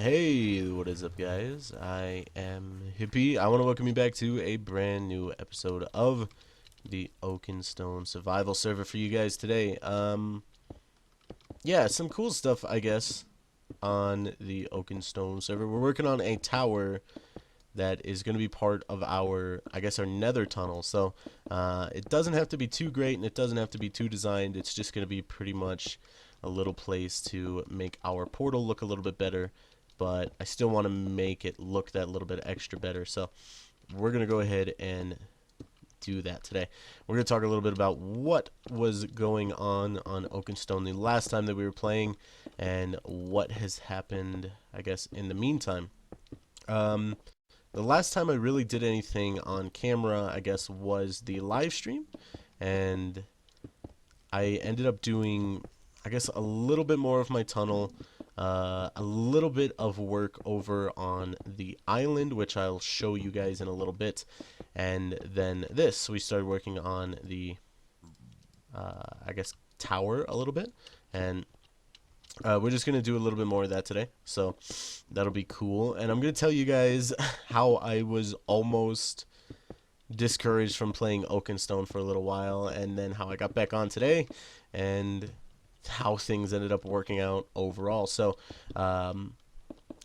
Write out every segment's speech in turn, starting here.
Hey, what is up, guys? I am Hippie. I want to welcome you back to a brand new episode of the Oakenstone survival server for you guys today. Yeah, some cool stuff, I guess, on the Oakenstone server. We're working on a tower that is going to be part of our, I guess, our nether tunnel. So, it doesn't have to be too great and it doesn't have to be too designed. It's just going to be pretty much a little place to make our portal look a little bit better, but I still want to make it look that little bit extra better. So we're going to go ahead and do that today. We're going to talk a little bit about what was going on Oakenstone the last time that we were playing and what has happened, I guess, in the meantime. The last time I really did anything on camera, I guess, was the live stream, and I ended up doing, I guess, a little bit more of my tunnel, a little bit of work over on the island, which I'll show you guys in a little bit, and then this, we started working on the, I guess, tower a little bit, and we're just going to do a little bit more of that today, so that'll be cool, and I'm going to tell you guys how I was almost discouraged from playing Oakenstone for a little while, and then how I got back on today, and how things ended up working out overall. So,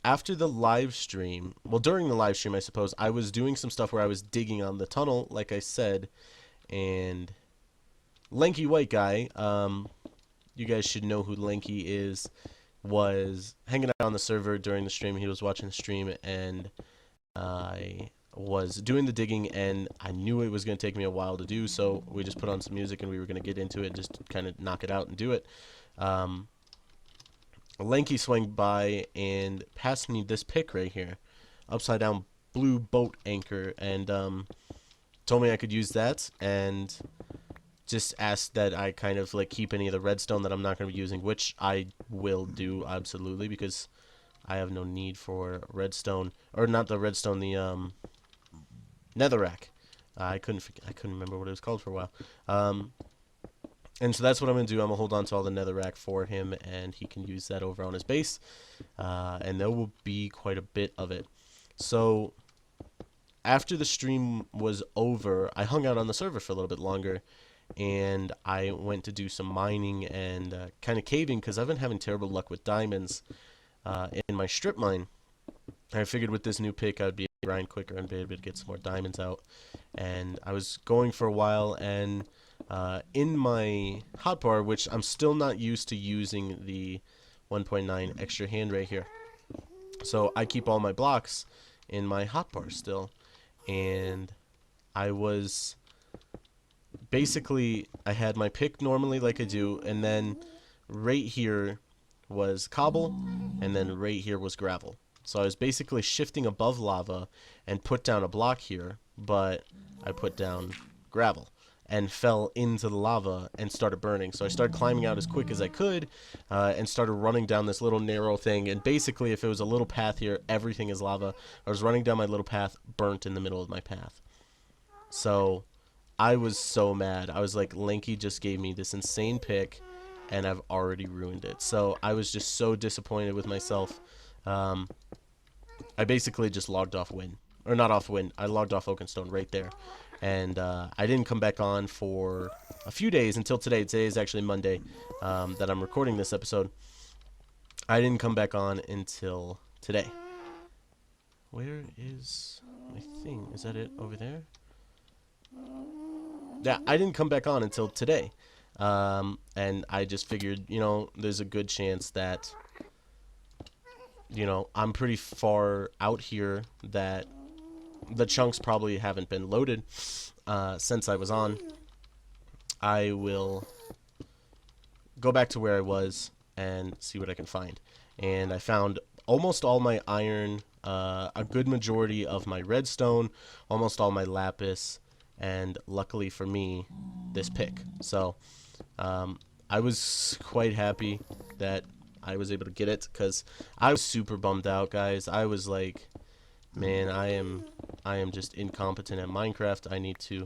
after the live stream, well, during the live stream, I suppose, I was doing some stuff where I was digging on the tunnel, like I said, and Lanky White Guy, you guys should know who Lanky is, was hanging out on the server during the stream. He was watching the stream, and I was doing the digging, and I knew it was going to take me a while to do, so we just put on some music and we were going to get into it and just kind of knock it out and do it. Lanky swung by and passed me this pick right here, upside down blue boat anchor, and told me I could use that, and just asked that I kind of like keep any of the redstone that I'm not going to be using, which I will do absolutely, because I have no need for redstone, or not the redstone, the netherrack. I couldn't remember what it was called for a while. And so that's what I'm going to do. I'm going to hold on to all the netherrack for him, and he can use that over on his base. And there will be quite a bit of it. So after the stream was over, I hung out on the server for a little bit longer, and I went to do some mining and kind of caving, because I've been having terrible luck with diamonds in my strip mine. I figured with this new pick I'd be able to grind quicker and be able to get some more diamonds out. And I was going for a while, and in my hotbar, which I'm still not used to using the 1.9 extra hand right here. So I keep all my blocks in my hotbar still. And I was basically, I had my pick normally like I do, and then right here was cobble, and then right here was gravel. So I was basically shifting above lava and put down a block here, but I put down gravel and fell into the lava and started burning. So I started climbing out as quick as I could and started running down this little narrow thing. And basically, if it was a little path here, everything is lava. I was running down my little path, burnt in the middle of my path. So I was so mad. I was like, Lanky just gave me this insane pick, and I've already ruined it. So I was just so disappointed with myself. I basically just logged off Win. Or not off Win. I logged off Oakenstone right there. And I didn't come back on for a few days until today. Today is actually Monday that I'm recording this episode. I didn't come back on until today. Where is my thing? Is that it over there? Yeah, I didn't come back on until today. And I just figured, there's a good chance that, I'm pretty far out here that the chunks probably haven't been loaded since I was on. I will go back to where I was and see what I can find. And I found almost all my iron, a good majority of my redstone, almost all my lapis, and luckily for me, this pick. So I was quite happy that I was able to get it, because I was super bummed out, guys. I was like, man, I am just incompetent at Minecraft. I need to...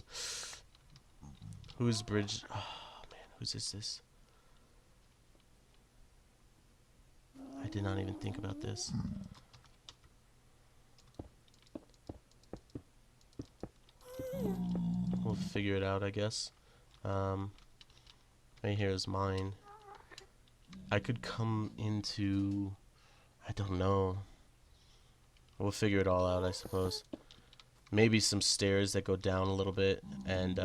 Who's Bridge? Oh, man, whose is this? I did not even think about this. We'll figure it out, I guess. Right here is mine. I could come into... I don't know. We'll figure it all out, I suppose. Maybe some stairs that go down a little bit, and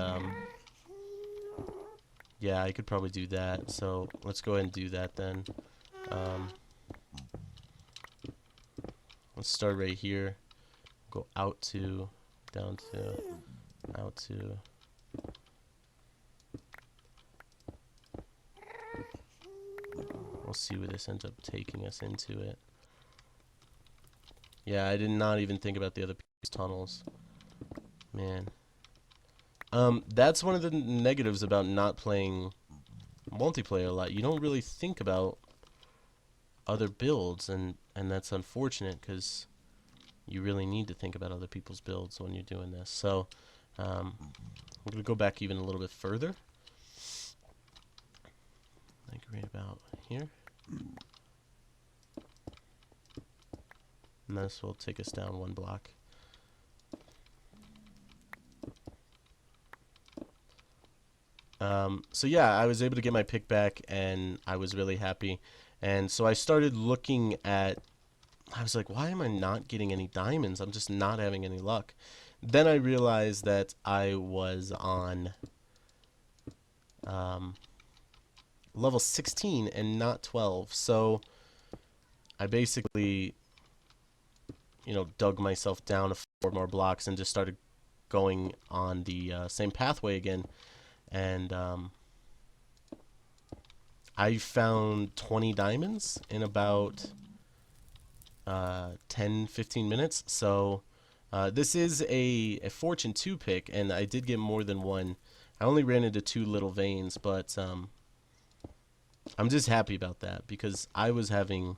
yeah, I could probably do that. So let's go ahead and do that then. Let's start right here. Go out to, down to, out to. We'll see where this ends up taking us into it. Yeah, I did not even think about the other people's tunnels. Man. That's one of the negatives about not playing multiplayer a lot. You don't really think about other builds, and that's unfortunate because you really need to think about other people's builds when you're doing this. So, we're going to go back even a little bit further. Like right about here. And this will take us down one block. So yeah, I was able to get my pick back, and I was really happy. And so I started looking at, I was like, why am I not getting any diamonds? I'm just not having any luck. Then I realized that I was on level 16 and not 12. So I basically, you know, dug myself down 4 more blocks and just started going on the same pathway again. And I found 20 diamonds in about 10-15 minutes. So this is a Fortune 2 pick, and I did get more than one. I only ran into 2 little veins, but I'm just happy about that because I was having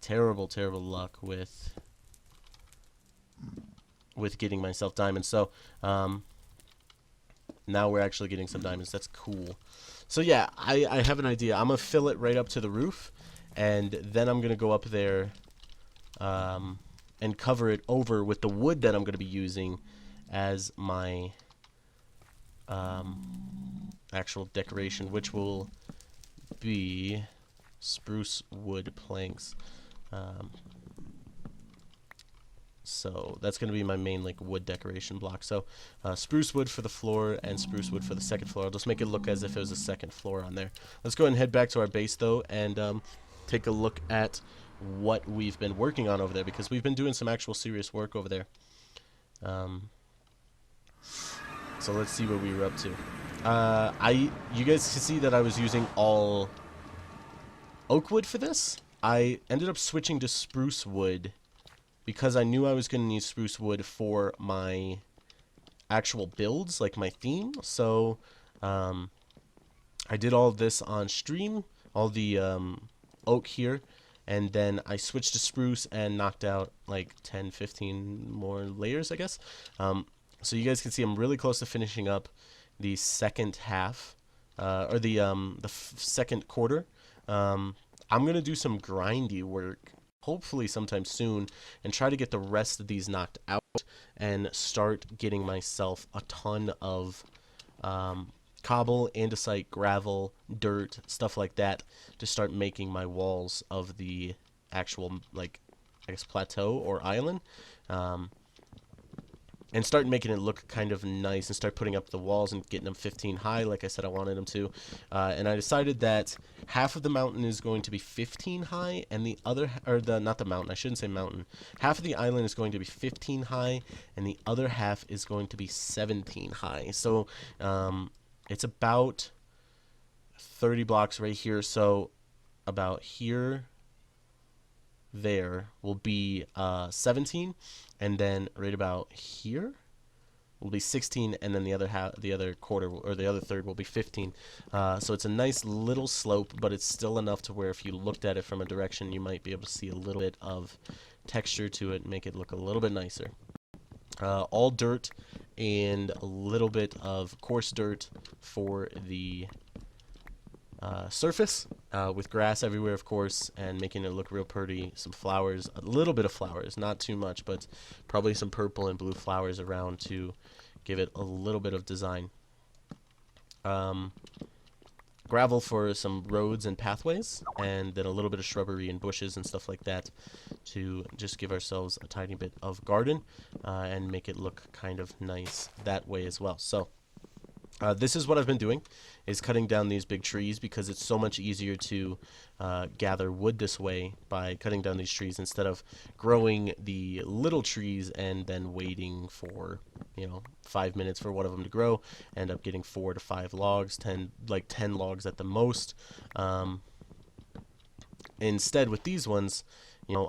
terrible luck with getting myself diamonds. So now we're actually getting some diamonds. That's cool. So yeah, I have an idea. I'm going to fill it right up to the roof, and then I'm going to go up there and cover it over with the wood that I'm going to be using as my actual decoration, which will be spruce wood planks. So that's going to be my main like wood decoration block. So spruce wood for the floor and spruce wood for the second floor. I'll just make it look as if it was a second floor on there. Let's go ahead and head back to our base though, and take a look at what we've been working on over there, because we've been doing some actual serious work over there. So let's see what we were up to. You guys can see that I was using all oak wood for this. I ended up switching to spruce wood because I knew I was going to need spruce wood for my actual builds, like my theme. So I did all this on stream, all the oak here, and then I switched to spruce and knocked out like 10-15 more layers, I guess. So you guys can see I'm really close to finishing up the second half, or the second quarter. I'm going to do some grindy work hopefully sometime soon, and try to get the rest of these knocked out and start getting myself a ton of cobble, andesite, gravel, dirt, stuff like that to start making my walls of the actual, like, I guess plateau or island, and start making it look kind of nice and start putting up the walls and getting them 15 high like I said I wanted them to. And I decided that half of the mountain is going to be 15 high, and the other, or not the mountain, I shouldn't say mountain. Half of the island is going to be 15 high, and the other half is going to be 17 high. So it's about 30 blocks right here. So about here, there will be 17, and then right about here will be 16, and then the other quarter, or the other third, will be 15. So it's a nice little slope, but it's still enough to where if you looked at it from a direction, you might be able to see a little bit of texture to it, make it look a little bit nicer. All dirt and a little bit of coarse dirt for the surface with grass everywhere, of course, and making it look real pretty. Some flowers, a little bit of flowers, not too much, but probably some purple and blue flowers around to give it a little bit of design. Gravel for some roads and pathways, and then a little bit of shrubbery and bushes and stuff like that to just give ourselves a tiny bit of garden and make it look kind of nice that way as well. So this is what I've been doing, is cutting down these big trees because it's so much easier to gather wood this way by cutting down these trees instead of growing the little trees and then waiting for 5 minutes for one of them to grow. End up getting 4 to 5 logs, 10 logs at the most. Instead with these ones,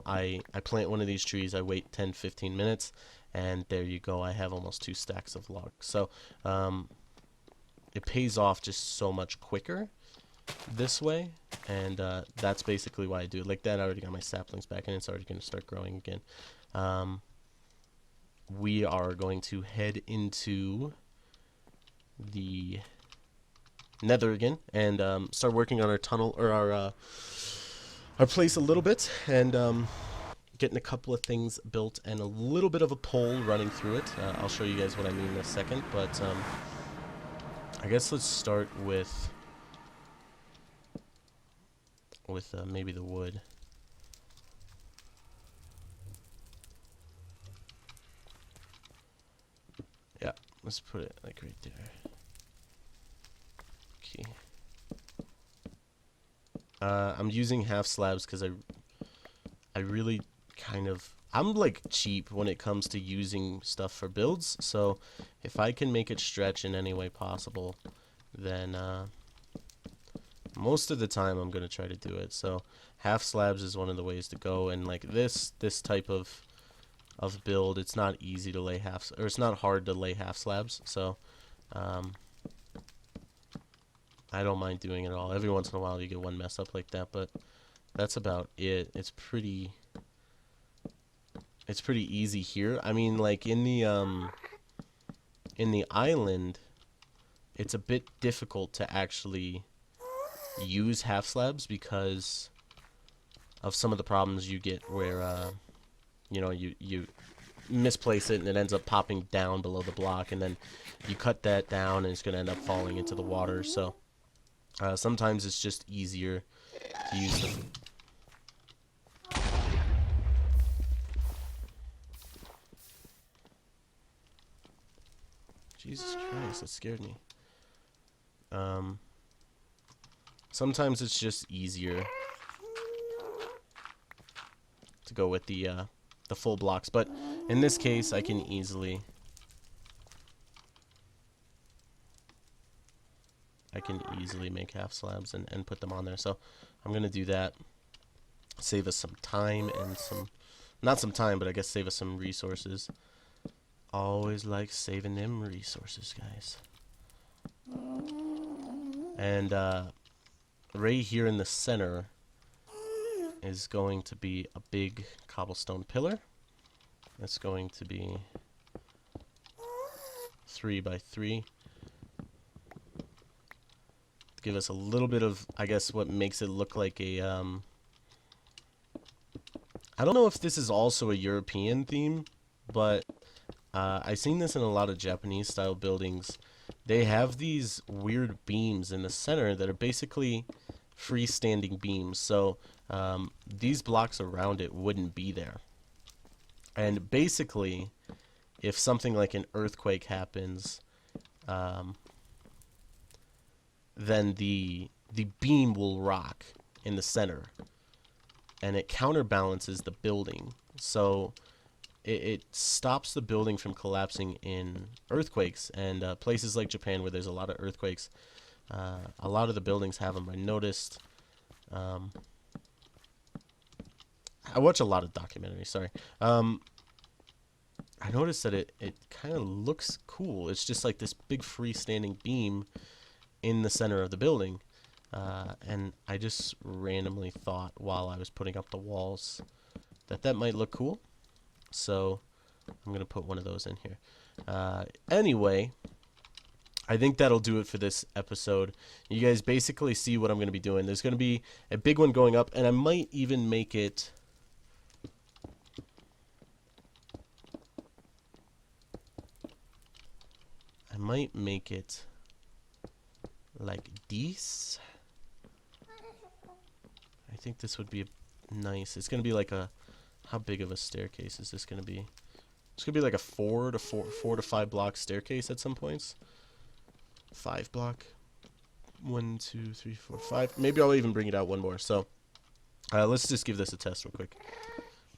I plant one of these trees, I wait 10-15 minutes, and there you go, I have almost 2 stacks of logs. So it pays off just so much quicker this way, and that's basically why I do it like that. I already got my saplings back, and it's already going to start growing again. We are going to head into the nether again and start working on our tunnel, or our place a little bit, and getting a couple of things built and a little bit of a pole running through it. I'll show you guys what I mean in a second, but I guess let's start with maybe the wood. Yeah, let's put it like right there. Okay. I'm using half slabs because I really I'm like cheap when it comes to using stuff for builds, so if I can make it stretch in any way possible, then most of the time I'm gonna try to do it. So half slabs is one of the ways to go, and like this type of build, it's not easy to lay it's not hard to lay half slabs, so I don't mind doing it all. Every once in a while you get one mess up like that, but that's about it. It's pretty easy here. I mean, like in the island, it's a bit difficult to actually use half slabs because of some of the problems you get where you misplace it and it ends up popping down below the block, and then you cut that down and it's going to end up falling into the water. So sometimes it's just easier to use them. Jesus Christ, that scared me. Sometimes it's just easier to go with the full blocks, but in this case, I can easily make half slabs and put them on there. So I'm gonna do that. Save us some time and not some time, but I guess save us some resources. Always like saving them resources, guys. And right here in the center is going to be a big cobblestone pillar. It's going to be 3 by 3. To give us a little bit of, I guess, what makes it look like a I don't know if this is also a European theme, but I've seen this in a lot of Japanese style buildings. They have these weird beams in the center that are basically freestanding beams, so these blocks around it wouldn't be there. And basically, if something like an earthquake happens, then the beam will rock in the center, and it counterbalances the building, so it stops the building from collapsing in earthquakes. And places like Japan, where there's a lot of earthquakes, a lot of the buildings have them. I noticed. I watch a lot of documentaries. Sorry. I noticed that it kind of looks cool. It's just like this big freestanding beam in the center of the building, and I just randomly thought while I was putting up the walls that might look cool. So I'm gonna put one of those in here. Anyway, I think that'll do it for this episode. You guys basically see what I'm going to be doing. There's going to be a big one going up, and I might even make it... like this. I think this would be nice. It's going to be like a... How big of a staircase is this going to be? It's going to be like a 4 to 5 block staircase at some points. 5 block. 1, 2, 3, 4, 5. Maybe I'll even bring it out one more. So let's just give this a test real quick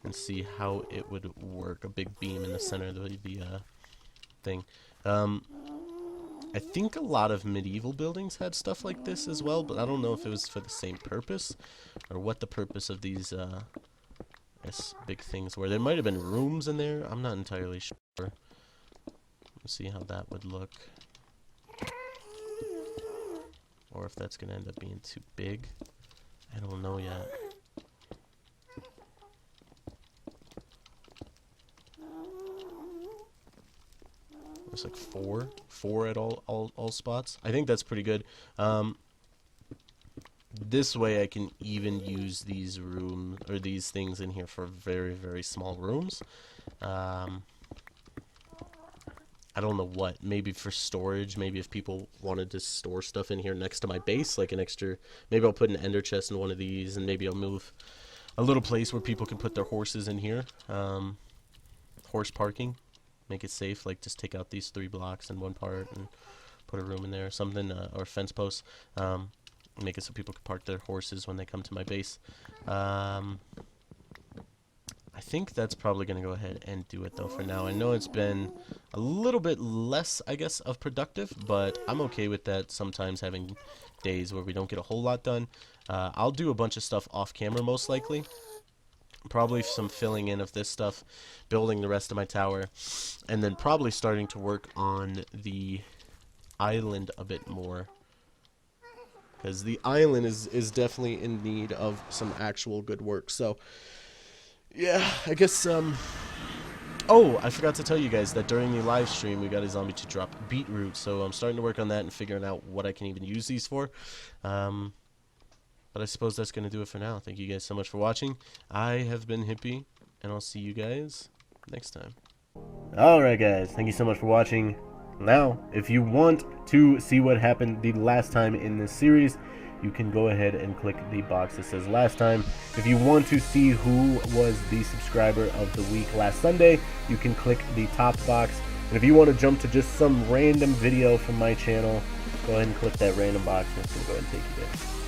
and see how it would work. A big beam in the center of the thing. I think a lot of medieval buildings had stuff like this as well, but I don't know if it was for the same purpose or what the purpose of these big things were. There might have been rooms in there. I'm not entirely sure. Let's see how that would look. Or if that's going to end up being too big. I don't know yet. There's like four at all spots. I think that's pretty good. This way I can even use these rooms or these things in here for very, very small rooms. I don't know what. Maybe for storage. Maybe if people wanted to store stuff in here next to my base, like an extra. Maybe I'll put an ender chest in one of these, and maybe I'll move a little place where people can put their horses in here. Horse parking. Make it safe. Like just take out these 3 blocks in one part and put a room in there or something, or fence posts. Make it so people can park their horses when they come to my base. I think that's probably going to go ahead and do it, though, for now. I know it's been a little bit less, I guess, of productive, but I'm okay with that sometimes having days where we don't get a whole lot done. I'll do a bunch of stuff off camera, most likely. Probably some filling in of this stuff, building the rest of my tower, and then probably starting to work on the island a bit more. Because the island is definitely in need of some actual good work. So, yeah, I guess, oh, I forgot to tell you guys that during the live stream, we got a zombie to drop beetroot. So I'm starting to work on that and figuring out what I can even use these for. But I suppose that's going to do it for now. Thank you guys so much for watching. I have been Hippie, and I'll see you guys next time. Alright guys, thank you so much for watching. Now, if you want to see what happened the last time in this series, you can go ahead and click the box that says last time. If you want to see who was the subscriber of the week last Sunday, you can click the top box. And if you want to jump to just some random video from my channel, go ahead and click that random box and it's going to go ahead and take you there.